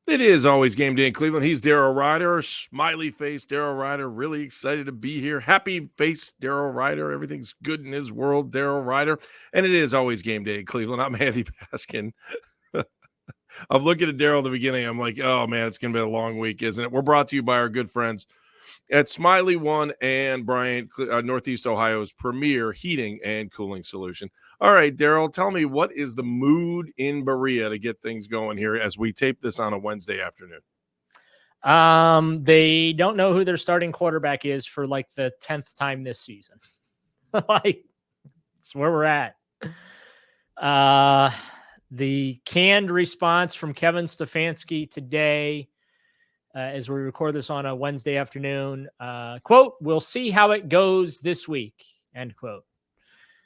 It is always game day in Cleveland. He's Daryl Ryder, smiley face Daryl Ryder, really excited to be here. Happy face Daryl Ryder. Everything's good in his world, Daryl Ryder. And it is always game day in Cleveland. I'm Andy Baskin. I'm looking at Daryl at the beginning. I'm like, oh man, it's going to be a long week, isn't it? We're brought to you by our good friends at Smiley One and Bryant, Northeast Ohio's premier heating and cooling solution. All right, Daryl, tell me, what is the mood in Berea to get things going here as we tape this on a Wednesday afternoon? They don't know who their starting quarterback is for like the 10th time this season. Like, that's where we're at. The canned response from Kevin Stefanski today, as we record this on a Wednesday afternoon, quote, "We'll see how it goes this week," end quote.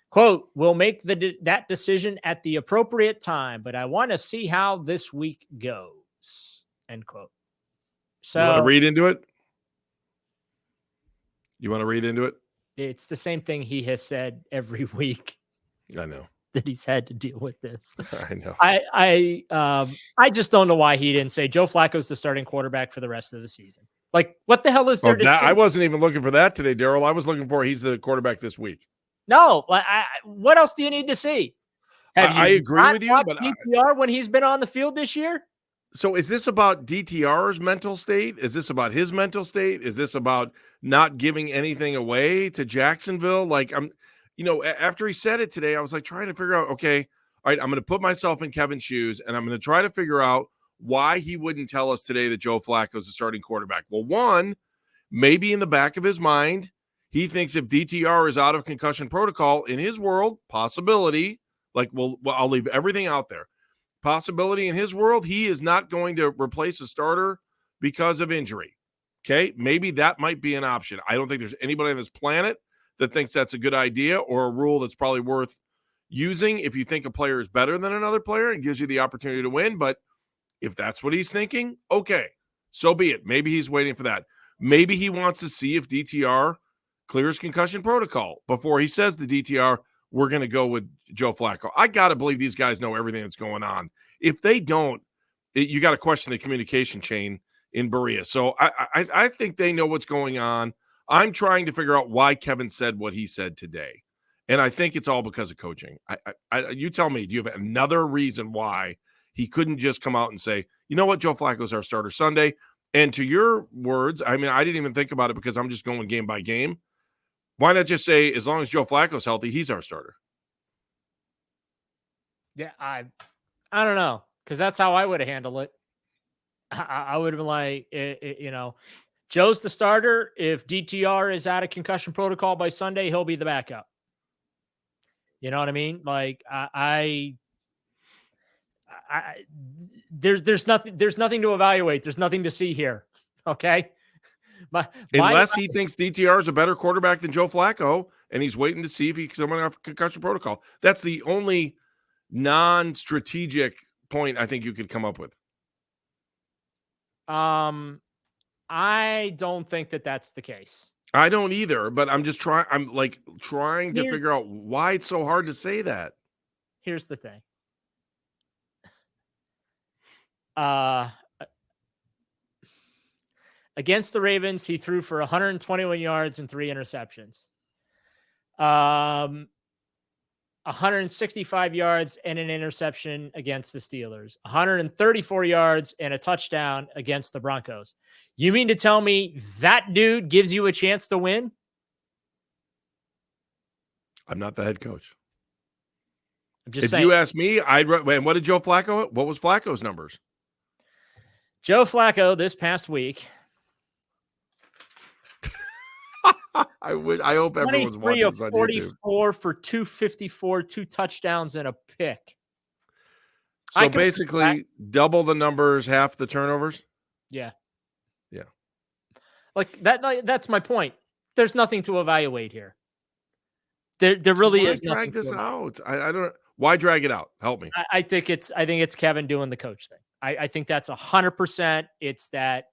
Quote, "We'll make that decision at the appropriate time, but I want to see how this week goes," end quote. So, you want to read into it? You want to read into it? It's the same thing he has said every week. I know that he's had to deal with this. I know. I just don't know why he didn't say Joe Flacco's the starting quarterback for the rest of the season. Like, what the hell is there? I wasn't even looking for that today, Daryl. I was looking for he's the quarterback this week. No, what else do you need to see? I agree with you, but DTR when he's been on the field this year. So is this about DTR's mental state? Is this about his mental state? Is this about not giving anything away to Jacksonville? Like, after he said it today, I was like trying to figure out, okay, all right, I'm going to put myself in Kevin's shoes and I'm going to try to figure out why he wouldn't tell us today that Joe Flacco is the starting quarterback. Well, one, maybe in the back of his mind, he thinks if DTR is out of concussion protocol, in his world, possibility, like, well, I'll leave everything out there. Possibility in his world, he is not going to replace a starter because of injury. Okay, maybe that might be an option. I don't think there's anybody on this planet that thinks that's a good idea or a rule that's probably worth using if you think a player is better than another player and gives you the opportunity to win. But if that's what he's thinking, okay, so be it. Maybe he's waiting for that. Maybe he wants to see if DTR clears concussion protocol before he says to DTR, we're going to go with Joe Flacco. I got to believe these guys know everything that's going on. If they don't, you got to question the communication chain in Berea. So I think they know what's going on. I'm trying to figure out why Kevin said what he said today. And I think it's all because of coaching. You tell me, do you have another reason why he couldn't just come out and say, you know what, Joe Flacco's our starter Sunday? And to your words, I mean, I didn't even think about it because I'm just going game by game. Why not just say, as long as Joe Flacco's healthy, he's our starter? Yeah, I don't know, because that's how I would have handled it. I would have been like, Joe's the starter. If DTR is out of concussion protocol by Sunday, he'll be the backup. You know what I mean? Like, there's nothing to evaluate. There's nothing to see here. Okay. Unless he thinks DTR is a better quarterback than Joe Flacco, and he's waiting to see if he's coming off concussion protocol. That's the only non-strategic point I think you could come up with. I don't think that that's the case. I don't either, but I'm just trying. I'm like trying to figure out why it's so hard to say that. Here's the thing. Against the Ravens, he threw for 121 yards and 3 interceptions. 165 yards and an interception against the Steelers. 134 yards and a touchdown against the Broncos. You mean to tell me that dude gives you a chance to win? I'm not the head coach. I'm just if saying. You ask me, what did Joe Flacco? What was Flacco's numbers? Joe Flacco this past week. I hope everyone's watching this on 44 for 254, 2 touchdowns and a pick. So basically double the numbers, half the turnovers? Yeah. Yeah. Like that's my point. There's nothing to evaluate here. There really is nothing. Drag this out. I don't. Why drag it out? Help me. I think it's Kevin doing the coach thing. I think that's 100%. It's that,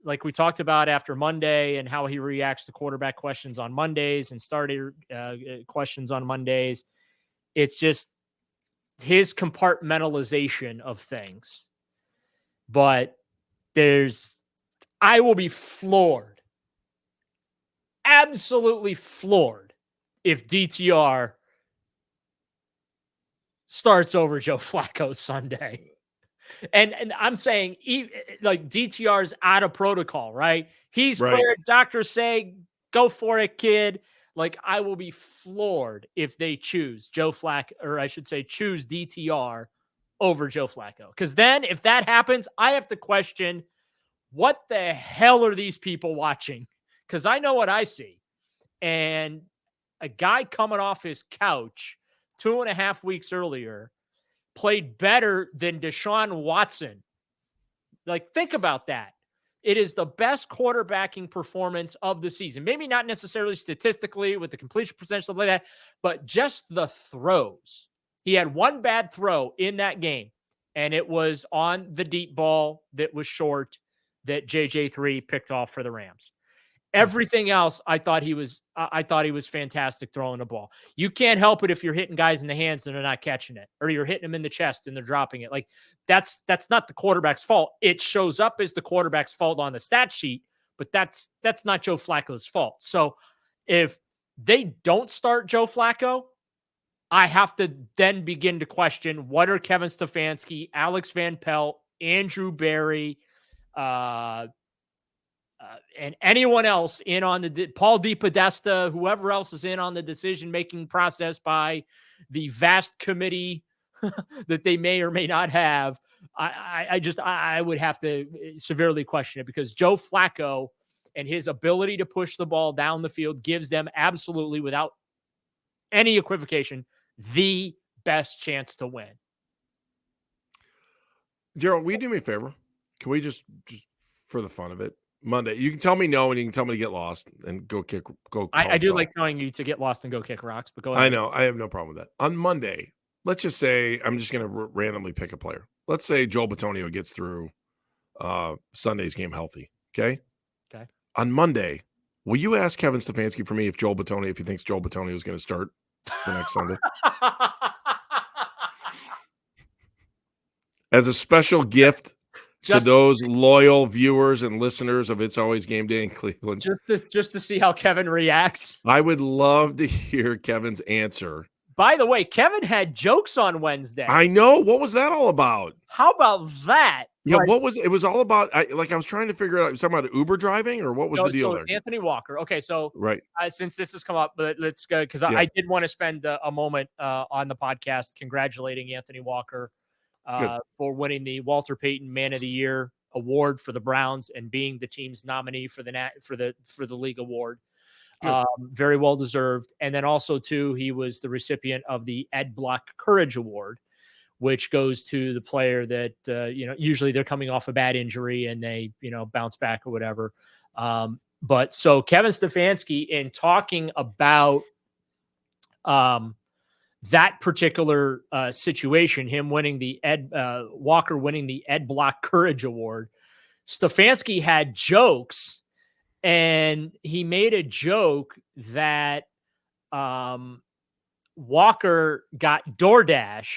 like we talked about after Monday and how he reacts to quarterback questions on Mondays and starter questions on Mondays. It's just his compartmentalization of things But I will be floored, absolutely floored, if DTR starts over Joe Flacco Sunday. And I'm saying, like, DTR's out of protocol, right? He's cleared. Doctors say, go for it, kid. Like, I will be floored if they choose Joe Flacco, or I should say choose DTR over Joe Flacco. Because then if that happens, I have to question, what the hell are these people watching? Because I know what I see. And a guy coming off his couch 2.5 weeks earlier played better than Deshaun Watson. Like, think about that. It is the best quarterbacking performance of the season. Maybe not necessarily statistically with the completion percentage, stuff like that, but just the throws. He had one bad throw in that game, and it was on the deep ball that was short that JJ3 picked off for the Rams. Everything else, I thought he was fantastic throwing the ball. You can't help it if you're hitting guys in the hands and they're not catching it, or you're hitting them in the chest and they're dropping it. Like, that's not the quarterback's fault. It shows up as the quarterback's fault on the stat sheet, but that's not Joe Flacco's fault. So if they don't start Joe Flacco, I have to then begin to question, what are Kevin Stefanski, Alex Van Pelt, Andrew Berry, and anyone else in on the Paul DePodesta, whoever else is in on the decision-making process by the vast committee that they may or may not have. I would have to severely question it, because Joe Flacco and his ability to push the ball down the field gives them absolutely, without any equivocation, the best chance to win. Daryl, will you do me a favor? Can we just for the fun of it, Monday, you can tell me no, and you can tell me to get lost and go kick. I do like telling you to get lost and go kick rocks, but go ahead. I know. I have no problem with that. On Monday, let's just say, I'm just going to randomly pick a player. Let's say Joel Bitonio gets through Sunday's game healthy. Okay. On Monday, will you ask Kevin Stefanski for me if he thinks Joel Bitonio is going to start the next Sunday? As a special gift to those loyal viewers and listeners of It's Always Game Day in Cleveland. Just to see how Kevin reacts. I would love to hear Kevin's answer. By the way, Kevin had jokes on Wednesday. I know. What was that all about? How about that? Yeah, it was all about? I was trying to figure it out. It was talking about Uber driving, or what was the deal there? Anthony Walker. Okay, so right. Since this has come up, but let's go, because I did want to spend a moment on the podcast congratulating Anthony Walker for winning the Walter Payton Man of the Year award for the Browns and being the team's nominee for the league award. Very well deserved. And then also too, he was the recipient of the Ed Block Courage Award, which goes to the player that usually they're coming off a bad injury and they bounce back or whatever. But so Kevin Stefanski, in talking about that particular situation, him winning the Walker winning the Ed Block Courage Award, Stefanski had jokes, and he made a joke that Walker got DoorDash,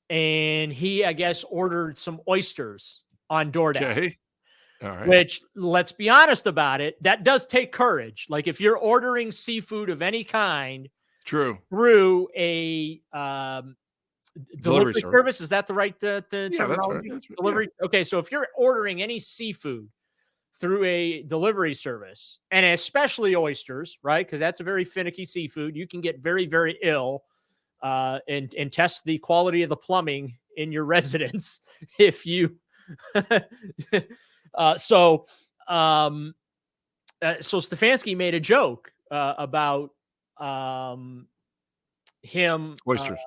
and he, I guess, ordered some oysters on DoorDash. Okay. All right. Which, let's be honest about it, that does take courage. Like, if you're ordering seafood of any kind, true, through a delivery service, is that the right terminology? Yeah, that's right. Delivery. Yeah. Okay, so if you're ordering any seafood through a delivery service, and especially oysters, right? Because that's a very finicky seafood. You can get very, very ill and test the quality of the plumbing in your residence if you. So Stefanski made a joke about him oysters,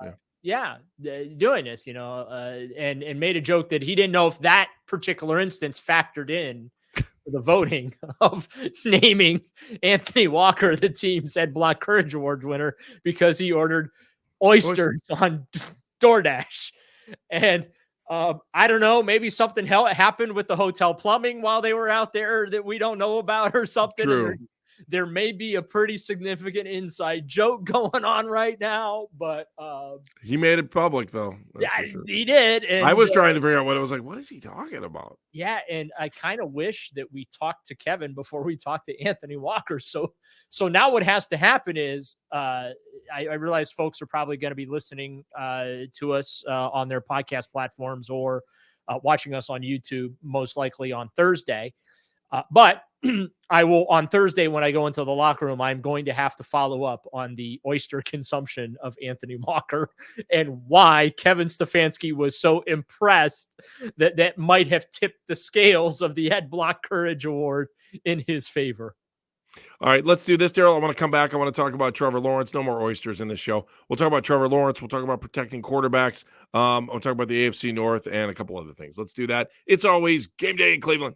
doing this, and made a joke that he didn't know if that particular instance factored in the voting of naming Anthony Walker the team's Ed Block Courage Award winner because he ordered oysters on DoorDash. And I don't know, maybe something happened with the hotel plumbing while they were out there that we don't know about or something. True. there may be a pretty significant inside joke going on right now, but he made it public though. That's yeah, for sure. he did. And I was trying to figure out what it was like. What is he talking about? yeah, and I kind of wish that we talked to Kevin before we talked to Anthony Walker. So now what has to happen is I realize folks are probably going to be listening to us on their podcast platforms or watching us on YouTube, most likely on Thursday. But I will on Thursday when I go into the locker room, I'm going to have to follow up on the oyster consumption of Anthony Walker and why Kevin Stefanski was so impressed that might have tipped the scales of the Ed Block Courage Award in his favor. All right, let's do this, Daryl. I want to come back. I want to talk about Trevor Lawrence. No more oysters in this show. We'll talk about Trevor Lawrence. We'll talk about protecting quarterbacks. We'll talk about the AFC North and a couple other things. Let's do that. It's always game day in Cleveland.